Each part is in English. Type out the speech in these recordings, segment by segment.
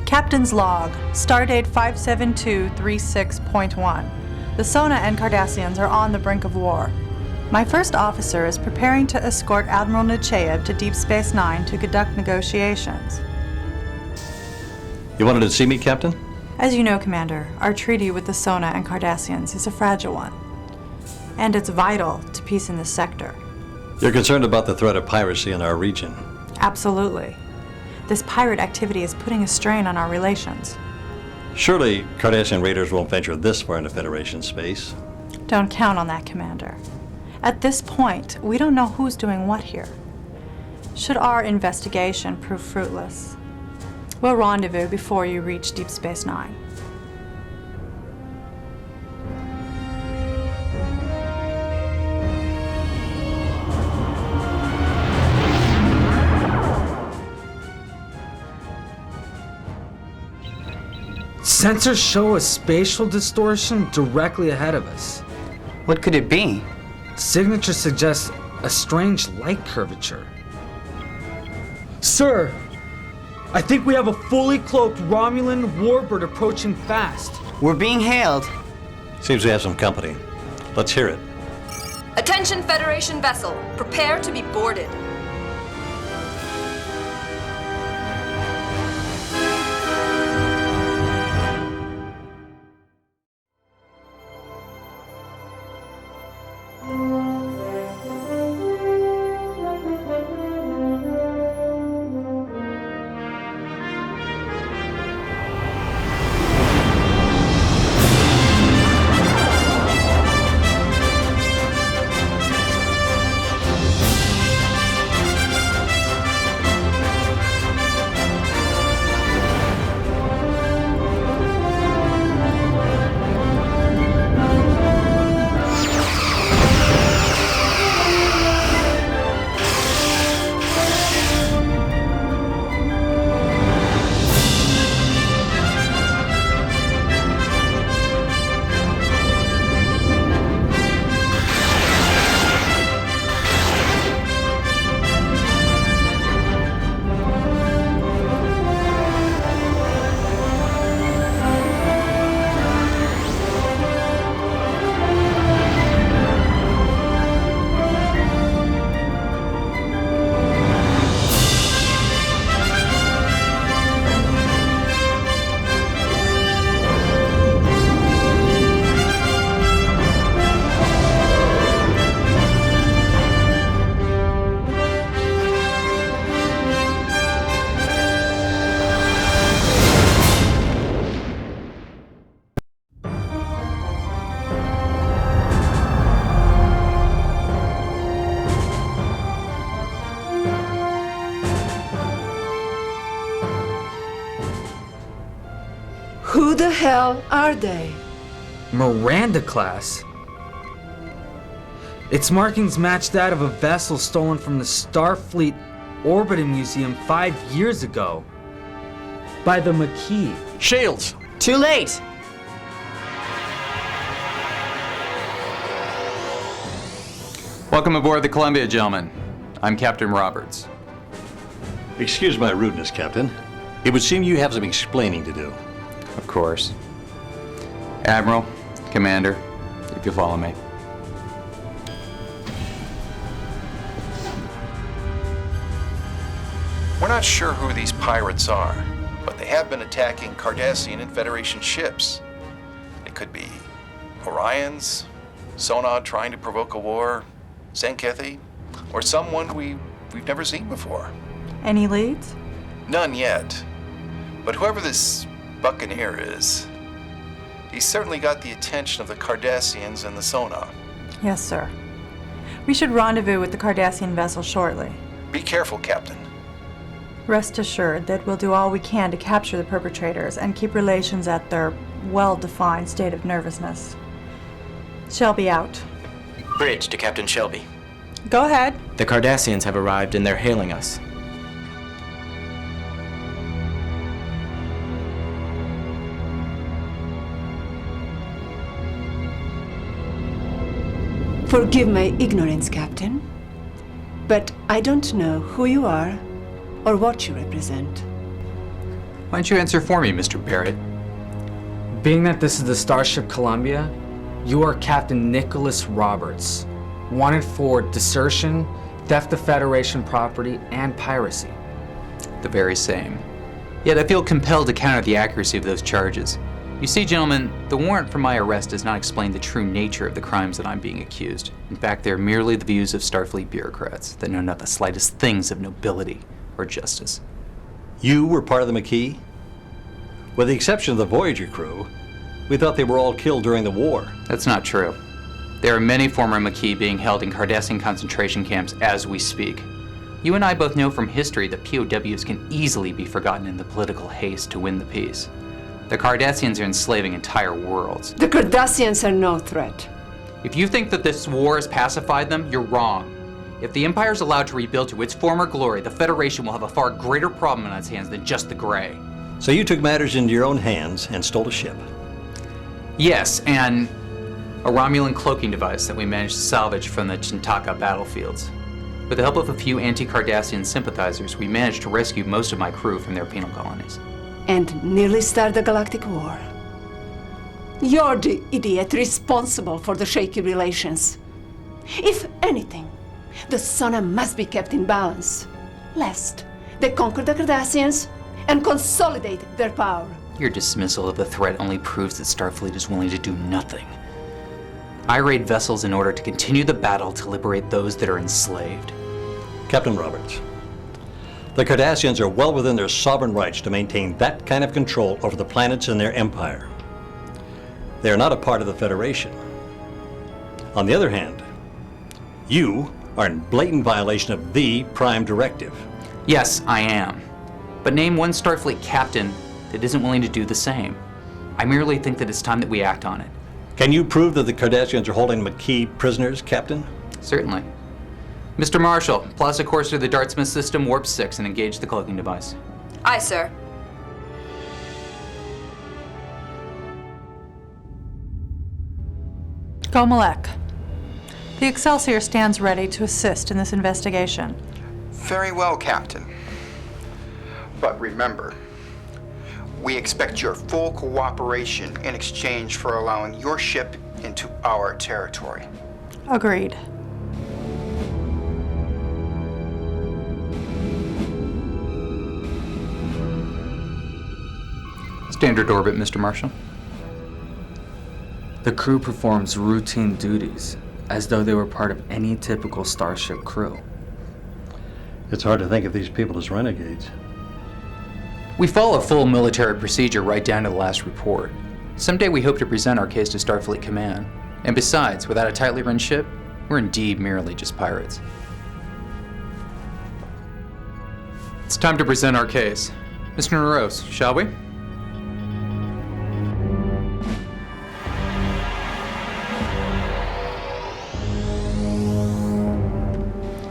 Captain's log, stardate 57236.1. The Sona and Cardassians are on the brink of war. My first officer is preparing to escort Admiral Nechayev to Deep Space Nine to conduct negotiations. You wanted to see me, Captain? As you know, Commander, our treaty with the Sona and Cardassians is a fragile one. And it's vital to peace in this sector. You're concerned about the threat of piracy in our region. Absolutely. This pirate activity is putting a strain on our relations. Surely Cardassian raiders won't venture this far into Federation space. Don't count on that, Commander. At this point, we don't know who's doing what here. Should our investigation prove fruitless, we'll rendezvous before you reach Deep Space Nine. Sensors show a spatial distortion directly ahead of us. What could it be? Signature suggests a strange light curvature. Sir, I think we have a fully cloaked Romulan warbird approaching fast. We're being hailed. Seems we have some company. Let's hear it. Attention, Federation vessel. Prepare to be boarded. Who the hell are they? Miranda class? Its markings match that of a vessel stolen from the Starfleet Orbiting Museum 5 years ago. By the Maquis. Shields! Too late! Welcome aboard the Columbia, gentlemen. I'm Captain Roberts. Excuse my rudeness, Captain. It would seem you have some explaining to do. Of course. Admiral, Commander, if you follow me. We're not sure who these pirates are, but they have been attacking Cardassian and Federation ships. It could be Orions, Sonad trying to provoke a war, Sankethi, or someone we've never seen before. Any leads? None yet. But whoever this Buccaneer is, he's certainly got the attention of the Cardassians and the Sona. Yes, sir. We should rendezvous with the Cardassian vessel shortly. Be careful, Captain. Rest assured that we'll do all we can to capture the perpetrators and keep relations at their well-defined state of nervousness. Shelby out. Bridge to Captain Shelby. Go ahead. The Cardassians have arrived and they're hailing us. Forgive my ignorance, Captain, but I don't know who you are or what you represent. Why don't you answer for me, Mr. Barrett? Being that this is the Starship Columbia, you are Captain Nicholas Roberts, wanted for desertion, theft of Federation property, and piracy. The very same. Yet I feel compelled to counter the accuracy of those charges. You see, gentlemen, the warrant for my arrest does not explain the true nature of the crimes that I'm being accused. In fact, they are merely the views of Starfleet bureaucrats that know not the slightest things of nobility or justice. You were part of the Maquis? With the exception of the Voyager crew, we thought they were all killed during the war. That's not true. There are many former Maquis being held in Cardassian concentration camps as we speak. You and I both know from history that POWs can easily be forgotten in the political haste to win the peace. The Cardassians are enslaving entire worlds. The Cardassians are no threat. If you think that this war has pacified them, you're wrong. If the Empire is allowed to rebuild to its former glory, the Federation will have a far greater problem on its hands than just the Grey. So you took matters into your own hands and stole a ship. Yes, and a Romulan cloaking device that we managed to salvage from the Chintaka battlefields. With the help of a few anti-Cardassian sympathizers, we managed to rescue most of my crew from their penal colonies. And nearly start the Galactic War. You're the idiot responsible for the shaky relations. If anything, the Sona must be kept in balance, lest they conquer the Cardassians and consolidate their power. Your dismissal of the threat only proves that Starfleet is willing to do nothing. I raid vessels in order to continue the battle to liberate those that are enslaved. Captain Roberts, the Cardassians are well within their sovereign rights to maintain that kind of control over the planets in their empire. They are not a part of the Federation. On the other hand, you are in blatant violation of the Prime Directive. Yes, I am. But name one Starfleet captain that isn't willing to do the same. I merely think that it's time that we act on it. Can you prove that the Cardassians are holding Maquis prisoners, Captain? Certainly. Mr. Marshall, plot a course through the Dartmouth system, warp 6, and engage the cloaking device. Aye, sir. Gomelek, the Excelsior stands ready to assist in this investigation. Very well, Captain. But remember, we expect your full cooperation in exchange for allowing your ship into our territory. Agreed. Standard orbit, Mr. Marshall. The crew performs routine duties, as though they were part of any typical Starship crew. It's hard to think of these people as renegades. We follow full military procedure right down to the last report. Someday we hope to present our case to Starfleet Command. And besides, without a tightly run ship, we're indeed merely just pirates. It's time to present our case. Mr. Narose, shall we?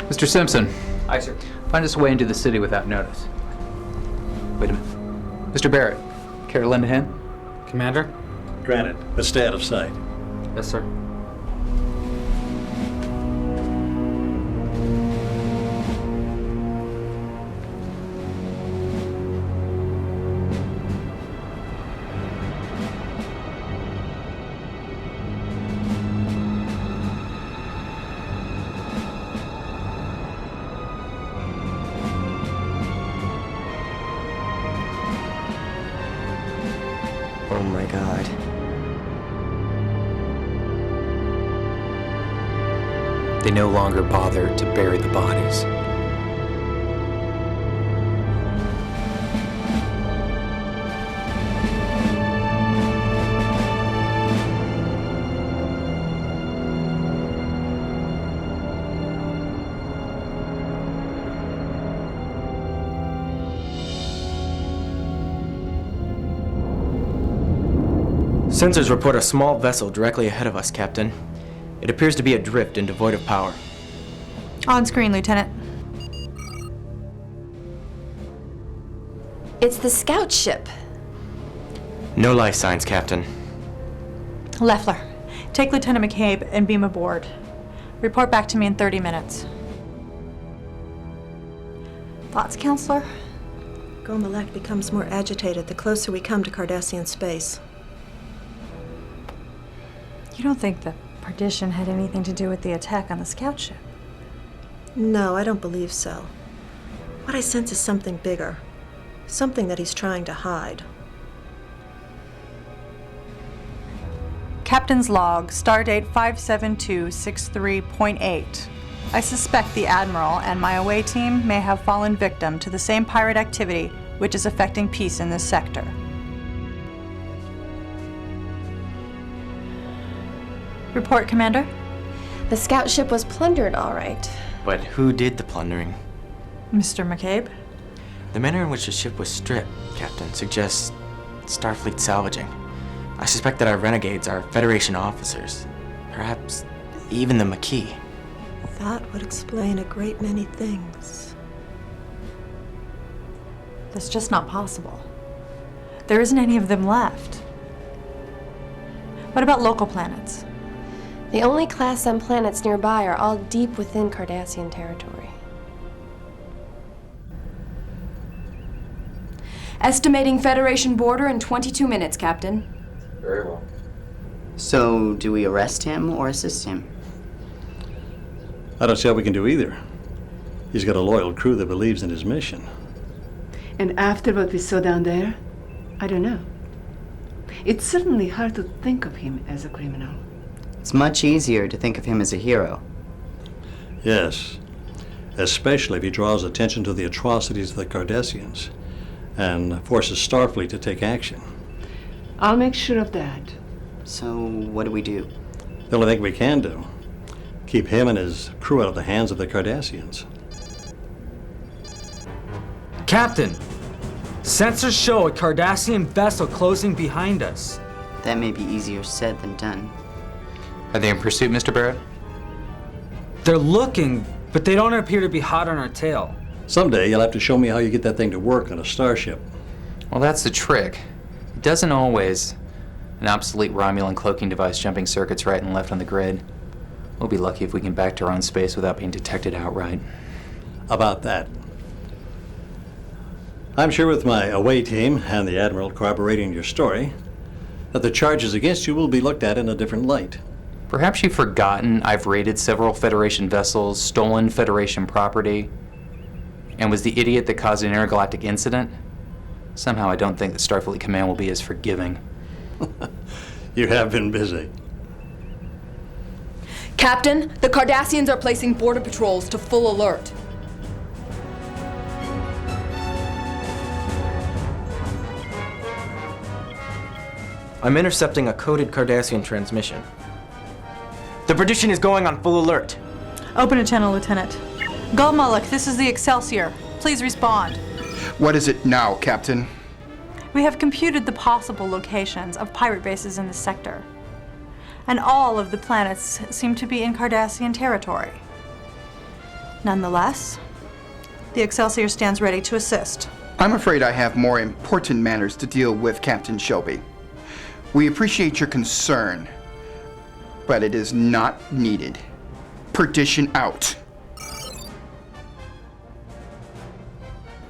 Mr. Simpson. Aye, sir. Find us a way into the city without notice. Wait a minute. Mr. Barrett, care to lend a hand? Commander? Granted, but stay out of sight. Yes, sir. Oh my god. They no longer bother to bury the bodies. Sensors report a small vessel directly ahead of us, Captain. It appears to be adrift and devoid of power. On screen, Lieutenant. It's the scout ship. No life signs, Captain. Leffler, take Lieutenant McCabe and beam aboard. Report back to me in 30 minutes. Thoughts, Counselor? Gomalek becomes more agitated the closer we come to Cardassian space. You don't think the Perdition had anything to do with the attack on the scout ship? No, I don't believe so. What I sense is something bigger. Something that he's trying to hide. Captain's log, stardate 57263.8. I suspect the Admiral and my away team may have fallen victim to the same pirate activity which is affecting peace in this sector. Report, Commander. The scout ship was plundered, all right. But who did the plundering? Mr. McCabe? The manner in which the ship was stripped, Captain, suggests Starfleet salvaging. I suspect that our renegades are Federation officers. Perhaps even the Maquis. That would explain a great many things. That's just not possible. There isn't any of them left. What about local planets? The only Class M planets nearby are all deep within Cardassian territory. Estimating Federation border in 22 minutes, Captain. Very well. So, do we arrest him or assist him? I don't see how we can do either. He's got a loyal crew that believes in his mission. And after what we saw down there, I don't know. It's certainly hard to think of him as a criminal. It's much easier to think of him as a hero. Yes, especially if he draws attention to the atrocities of the Cardassians and forces Starfleet to take action. I'll make sure of that. So, what do we do? The only thing we can do, keep him and his crew out of the hands of the Cardassians. Captain! Sensors show a Cardassian vessel closing behind us. That may be easier said than done. Are they in pursuit, Mr. Barrett? They're looking, but they don't appear to be hot on our tail. Someday you'll have to show me how you get that thing to work on a starship. Well, that's the trick. It doesn't always. An obsolete Romulan cloaking device jumping circuits right and left on the grid. We'll be lucky if we can back to our own space without being detected outright. About that. I'm sure with my away team and the Admiral corroborating your story, that the charges against you will be looked at in a different light. Perhaps you've forgotten I've raided several Federation vessels, stolen Federation property, and was the idiot that caused an intergalactic incident. Somehow I don't think that Starfleet Command will be as forgiving. You have been busy. Captain, the Cardassians are placing border patrols to full alert. I'm intercepting a coded Cardassian transmission. The Perdition is going on full alert. Open a channel, Lieutenant. Gomalek, this is the Excelsior. Please respond. What is it now, Captain? We have computed the possible locations of pirate bases in this sector. And all of the planets seem to be in Cardassian territory. Nonetheless, the Excelsior stands ready to assist. I'm afraid I have more important matters to deal with, Captain Shelby. We appreciate your concern, but it is not needed. Perdition out.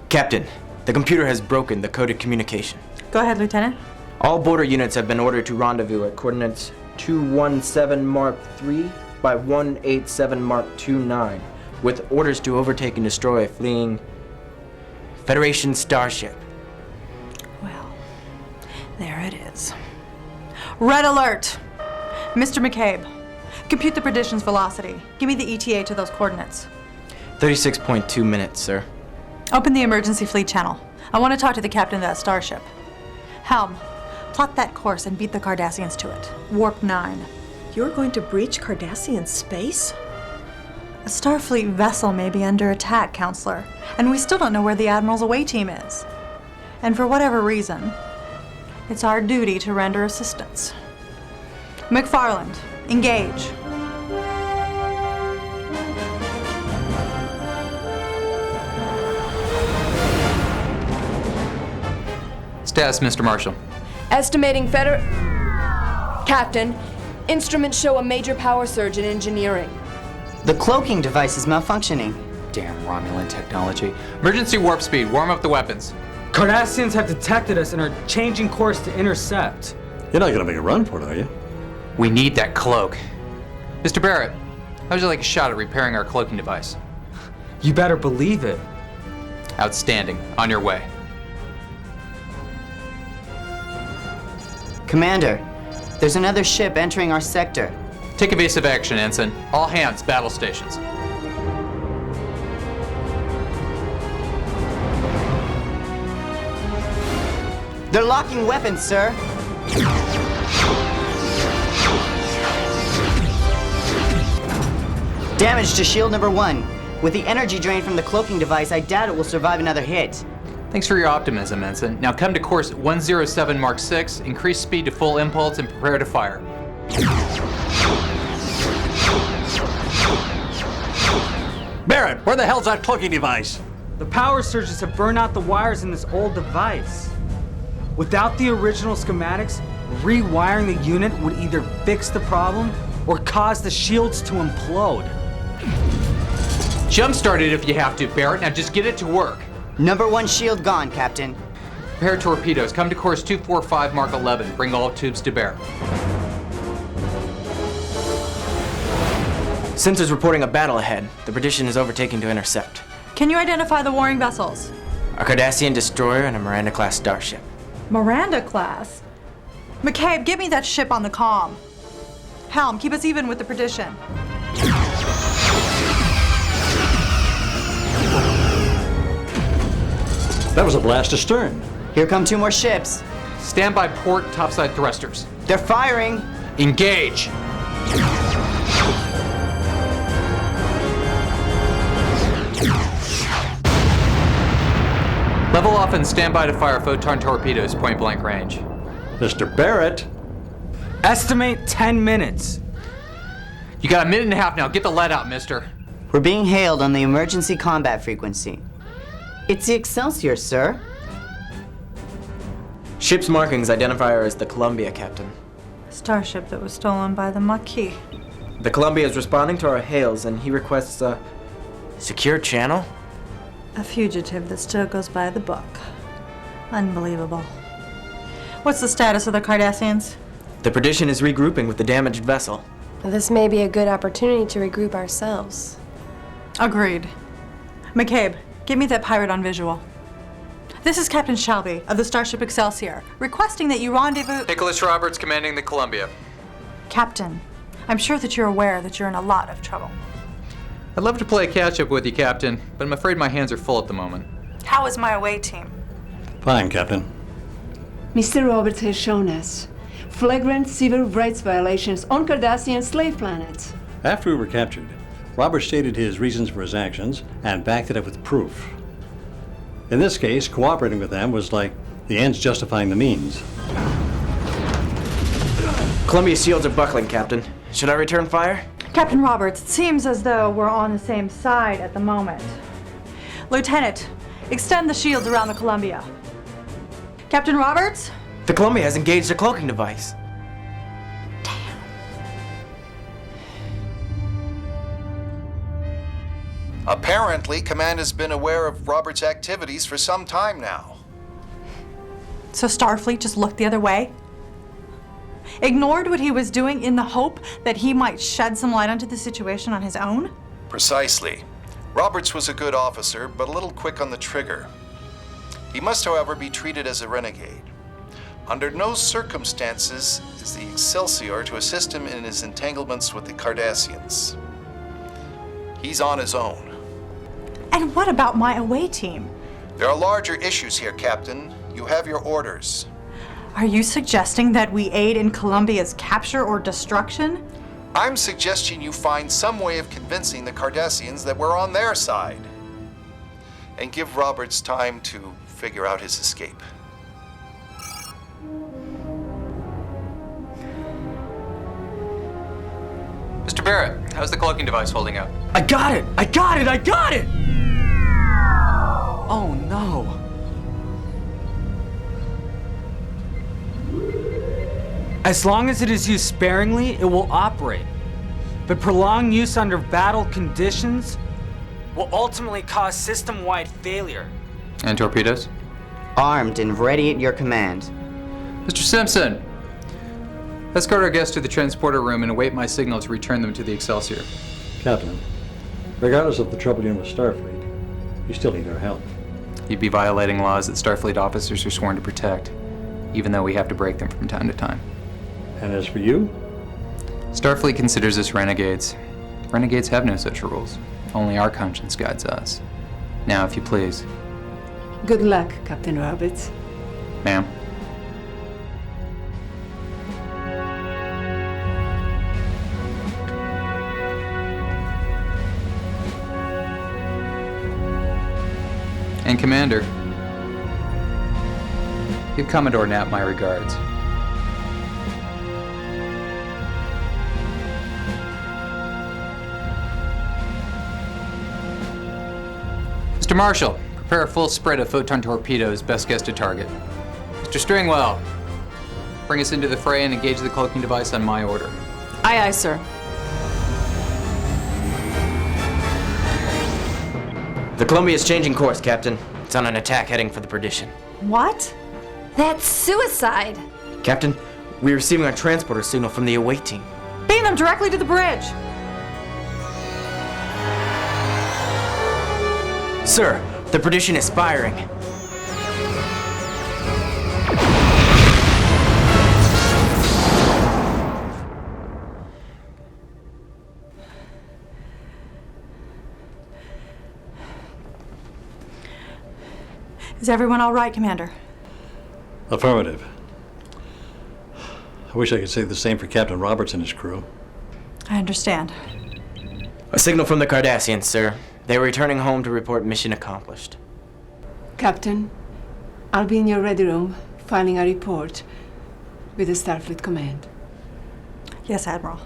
Captain, the computer has broken the coded communication. Go ahead, Lieutenant. All border units have been ordered to rendezvous at coordinates 217 Mark III by 187 Mark 29, with orders to overtake and destroy a fleeing Federation starship. Well, there it is. Red alert! Mr. McCabe, compute the Perdition's velocity. Give me the ETA to those coordinates. 36.2 minutes, sir. Open the emergency fleet channel. I want to talk to the captain of that starship. Helm, plot that course and beat the Cardassians to it. Warp 9. You're going to breach Cardassian space? A Starfleet vessel may be under attack, Counselor, and we still don't know where the Admiral's away team is. And for whatever reason, it's our duty to render assistance. McFarland, engage. Status, Mr. Marshall. Estimating Captain, instruments show a major power surge in engineering. The cloaking device is malfunctioning. Damn Romulan technology. Emergency warp speed. Warm up the weapons. Cardassians have detected us and are changing course to intercept. You're not gonna make a run for it, are you? We need that cloak. Mr. Barrett, how would you like a shot at repairing our cloaking device? You better believe it. Outstanding. On your way. Commander, there's another ship entering our sector. Take evasive action, Ensign. All hands, battle stations. They're locking weapons, sir. Damage to shield number 1. With the energy drain from the cloaking device, I doubt it will survive another hit. Thanks for your optimism, Ensign. Now come to course 107 Mark 6, increase speed to full impulse, and prepare to fire. Barrett, where the hell's that cloaking device? The power surges have burned out the wires in this old device. Without the original schematics, rewiring the unit would either fix the problem or cause the shields to implode. Jumpstart it if you have to, Barrett. Now just get it to work. Number 1 shield gone, Captain. Prepare torpedoes. Come to course 245 Mark 11. Bring all tubes to bear. Sensors reporting a battle ahead. The Perdition is overtaking to intercept. Can you identify the warring vessels? A Cardassian destroyer and a Miranda-class starship. Miranda class? McCabe, get me that ship on the comm. Helm, keep us even with the Perdition. That was a blast astern. Here come 2 more ships. Stand by port topside thrusters. They're firing. Engage. Level off and stand by to fire photon torpedoes point blank range. Mr. Barrett. Estimate 10 minutes. You got a minute and a half now. Get the lead out, mister. We're being hailed on the emergency combat frequency. It's the Excelsior, sir. Ship's markings identify her as the Columbia, Captain. Starship that was stolen by the Maquis. The Columbia is responding to our hails, and he requests a secure channel? A fugitive that still goes by the book. Unbelievable. What's the status of the Cardassians? The Perdition is regrouping with the damaged vessel. This may be a good opportunity to regroup ourselves. Agreed. McCabe, give me that pirate on visual. This is Captain Shelby of the Starship Excelsior, requesting that you rendezvous... Nicholas Roberts, commanding the Columbia. Captain, I'm sure that you're aware that you're in a lot of trouble. I'd love to play catch-up with you, Captain, but I'm afraid my hands are full at the moment. How is my away team? Fine, Captain. Mr. Roberts has shown us flagrant civil rights violations on Cardassian slave planets. After we were captured, Robert stated his reasons for his actions and backed it up with proof. In this case, cooperating with them was like the ends justifying the means. Columbia shields are buckling, Captain. Should I return fire? Captain Roberts, it seems as though we're on the same side at the moment. Lieutenant, extend the shields around the Columbia. Captain Roberts? The Columbia has engaged a cloaking device. Apparently, Command has been aware of Robert's activities for some time now. So Starfleet just looked the other way? Ignored what he was doing in the hope that he might shed some light onto the situation on his own? Precisely. Roberts was a good officer, but a little quick on the trigger. He must, however, be treated as a renegade. Under no circumstances is the Excelsior to assist him in his entanglements with the Cardassians. He's on his own. And what about my away team? There are larger issues here, Captain. You have your orders. Are you suggesting that we aid in Columbia's capture or destruction? I'm suggesting you find some way of convincing the Cardassians that we're on their side. And give Roberts time to figure out his escape. Mr. Barrett, how's the cloaking device holding up? I got it! I got it! I got it! Oh no. As long as it is used sparingly, it will operate. But prolonged use under battle conditions will ultimately cause system-wide failure. And torpedoes? Armed and ready at your command. Mr. Simpson, escort our guests to the transporter room and await my signal to return them to the Excelsior. Captain, regardless of the trouble you're in with Starfleet, you still need our help. You'd be violating laws that Starfleet officers are sworn to protect, even though we have to break them from time to time. And as for you? Starfleet considers us renegades. Renegades have no such rules. Only our conscience guides us. Now, if you please. Good luck, Captain Roberts. Ma'am. And Commander, give Commodore Knapp my regards. Mr. Marshall, prepare a full spread of photon torpedoes, best guess to target. Mr. Stringwell, bring us into the fray and engage the cloaking device on my order. Aye, aye, sir. The Columbia is changing course, Captain. It's on an attack heading for the Perdition. What? That's suicide. Captain, we're receiving a transporter signal from the away team. Beam them directly to the bridge. Sir, the Perdition is firing. Is everyone all right, Commander? Affirmative. I wish I could say the same for Captain Roberts and his crew. I understand. A signal from the Cardassians, sir. They were returning home to report mission accomplished. Captain, I'll be in your ready room, filing a report with the Starfleet Command. Yes, Admiral.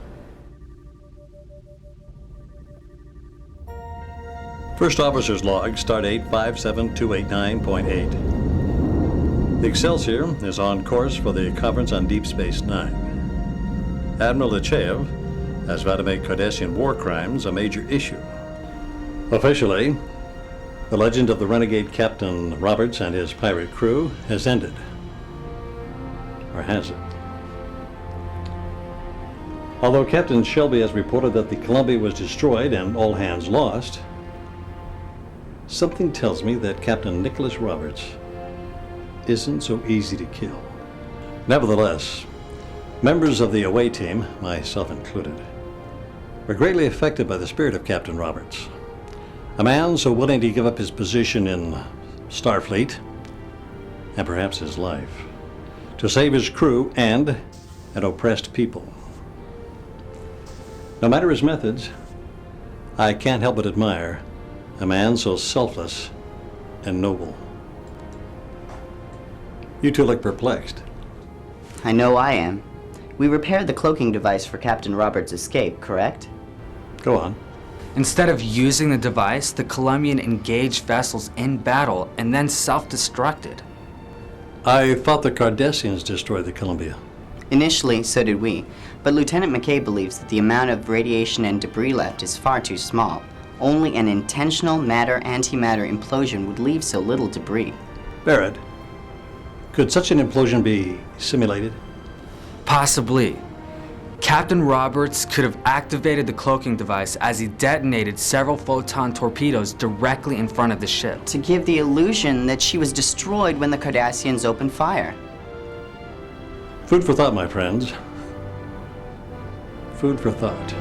First Officer's Log, Stardate 57289.8. The Excelsior is on course for the conference on Deep Space Nine. Admiral Lechaev has vowed to make Cardassian war crimes a major issue. Officially, the legend of the renegade Captain Roberts and his pirate crew has ended. Or has it? Although Captain Shelby has reported that the Columbia was destroyed and all hands lost, something tells me that Captain Nicholas Roberts isn't so easy to kill. Nevertheless, members of the away team, myself included, were greatly affected by the spirit of Captain Roberts. A man so willing to give up his position in Starfleet, and perhaps his life, to save his crew and an oppressed people. No matter his methods, I can't help but admire a man so selfless and noble. You two look perplexed. I know I am. We repaired the cloaking device for Captain Roberts' escape, correct? Go on. Instead of using the device, the Columbian engaged vessels in battle and then self-destructed. I thought the Cardassians destroyed the Columbia. Initially, so did we. But Lieutenant McKay believes that the amount of radiation and debris left is far too small. Only an intentional matter-antimatter implosion would leave so little debris. Barrett, could such an implosion be simulated? Possibly. Captain Roberts could have activated the cloaking device as he detonated several photon torpedoes directly in front of the ship. To give the illusion that she was destroyed when the Cardassians opened fire. Food for thought, my friends. Food for thought.